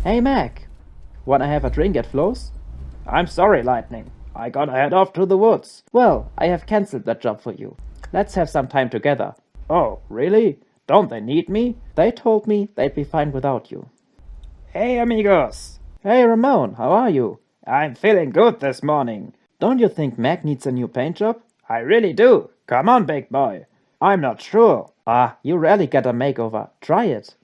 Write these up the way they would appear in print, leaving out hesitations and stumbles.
Hey Mac, wanna have a drink at Flo's? I'm sorry, Lightning. I gotta head off to the woods. Well, I have cancelled that job for you. Let's have some time together. Oh, really? Don't they need me? They told me they'd be fine without you. Hey, amigos. Hey Ramon, how are you? I'm feeling good this morning. Don't you think Mac needs a new paint job? I really do. Come on, big boy. I'm not sure. You rarely get a makeover. Try it.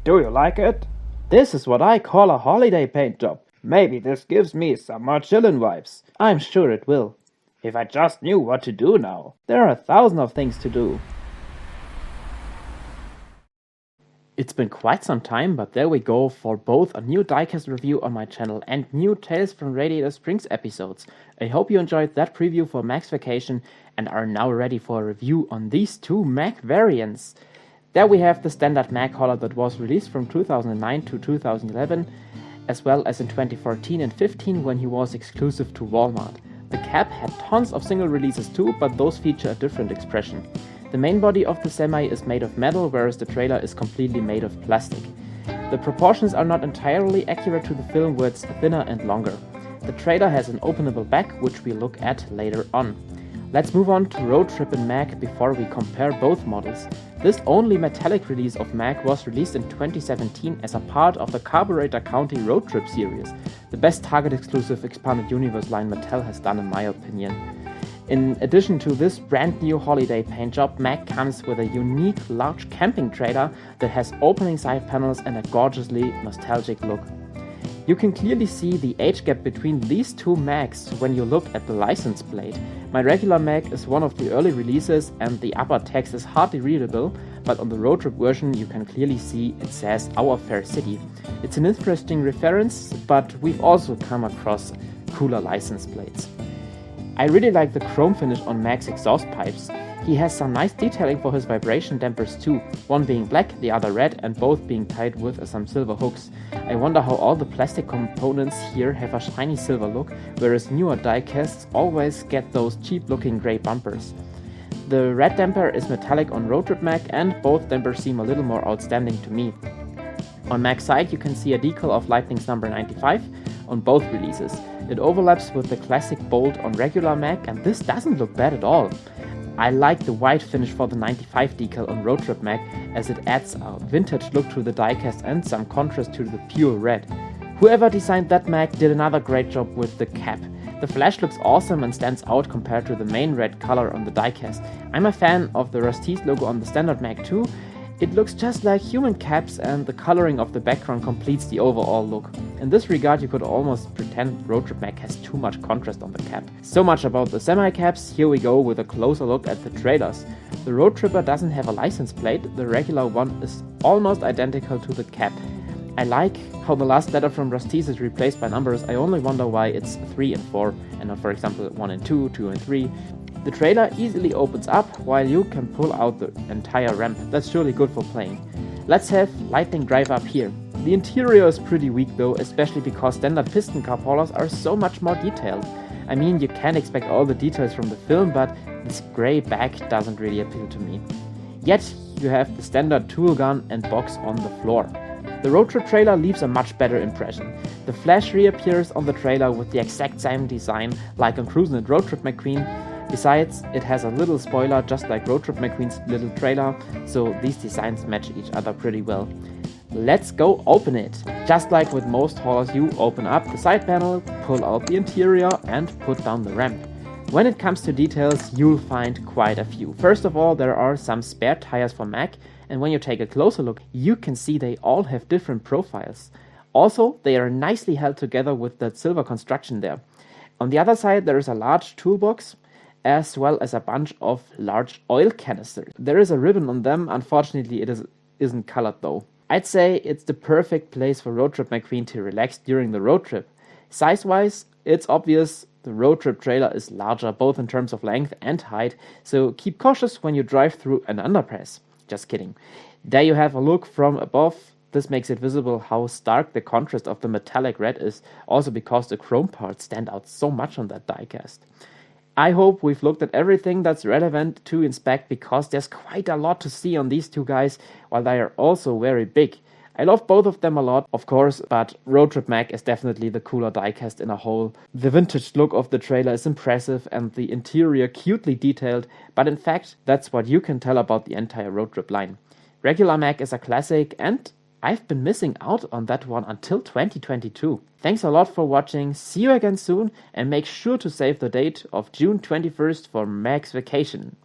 Do you like it? This is what I call a holiday paint job. Maybe this gives me some more chillin' vibes. I'm sure it will. If I just knew what to do now. There are 1,000 of things to do. It's been quite some time, but there we go for both a new Diecast review on my channel and new Tales from Radiator Springs episodes. I hope you enjoyed that preview for Mack's vacation and are now ready for a review on these two Mack variants. There we have the standard Mack color that was released from 2009 to 2011, as well as in 2014 and 15 when he was exclusive to Walmart. The cap had tons of single releases too, but those feature a different expression. The main body of the semi is made of metal, whereas the trailer is completely made of plastic. The proportions are not entirely accurate to the film, where it's thinner and longer. The trailer has an openable back, which we look at later on. Let's move on to Road Trip and Mack before we compare both models. This only metallic release of Mack was released in 2017 as a part of the Carburator County Road Trip series, the best Target exclusive expanded universe line Mattel has done in my opinion. In addition to this brand new holiday paint job, Mack comes with a unique large camping trailer that has opening side panels and a gorgeously nostalgic look. You can clearly see the age gap between these two Macks when you look at the license plate. My regular Mack is one of the early releases and the upper text is hardly readable, but on the Road Trip version you can clearly see it says Our Fair City. It's an interesting reference, but we've also come across cooler license plates. I really like the chrome finish on Mack's exhaust pipes. He has some nice detailing for his vibration dampers too, one being black, the other red, and both being tied with some silver hooks. I wonder how all the plastic components here have a shiny silver look, whereas newer diecasts always get those cheap looking grey bumpers. The red damper is metallic on Road Trip Mack, and both dampers seem a little more outstanding to me. On Mack's side you can see a decal of Lightning's number 95 on both releases. It overlaps with the classic bolt on regular Mack, and this doesn't look bad at all. I like the white finish for the 95 decal on Road Trip Mack, as it adds a vintage look to the diecast and some contrast to the pure red. Whoever designed that Mack did another great job with the cap. The flash looks awesome and stands out compared to the main red color on the diecast. I'm a fan of the Rusty's logo on the standard Mack too. It looks just like human caps, and the coloring of the background completes the overall look. In this regard you could almost pretend Road Trip Mack has too much contrast on the cap. So much about the semi-caps, here we go with a closer look at the trailers. The Road Tripper doesn't have a license plate, the regular one is almost identical to the cap. I like how the last letter from Rusty's is replaced by numbers. I only wonder why it's 3 and 4 and not for example 1 and 2, 2 and 3. The trailer easily opens up while you can pull out the entire ramp. That's surely good for playing. Let's have Lightning drive up here. The interior is pretty weak though, especially because standard piston car haulers are so much more detailed. I mean, you can expect all the details from the film, but this grey back doesn't really appeal to me. Yet you have the standard tool gun and box on the floor. The Road Trip trailer leaves a much better impression. The Flash reappears on the trailer with the exact same design like on Cruisin' and Road Trip McQueen. Besides, it has a little spoiler just like Road Trip McQueen's little trailer, so these designs match each other pretty well. Let's go open it! Just like with most haulers, you open up the side panel, pull out the interior and put down the ramp. When it comes to details, you'll find quite a few. First of all, there are some spare tires for Mack, and when you take a closer look, you can see they all have different profiles. Also, they are nicely held together with that silver construction there. On the other side, there is a large toolbox, as well as a bunch of large oil canisters. There is a ribbon on them, unfortunately it isn't colored though. I'd say it's the perfect place for Road Trip McQueen to relax during the road trip. Size-wise, it's obvious the Road Trip trailer is larger both in terms of length and height, so keep cautious when you drive through an underpass. Just kidding. There you have a look from above. This makes it visible how stark the contrast of the metallic red is, also because the chrome parts stand out so much on that diecast. I hope we've looked at everything that's relevant to inspect, because there's quite a lot to see on these two guys, while they are also very big. I love both of them a lot, of course, but Road Trip Mack is definitely the cooler diecast in a whole. The vintage look of the trailer is impressive and the interior cutely detailed, but in fact, that's what you can tell about the entire Road Trip line. Regular Mack is a classic, and I've been missing out on that one until 2022. Thanks a lot for watching, see you again soon, and make sure to save the date of June 21st for Mack's vacation.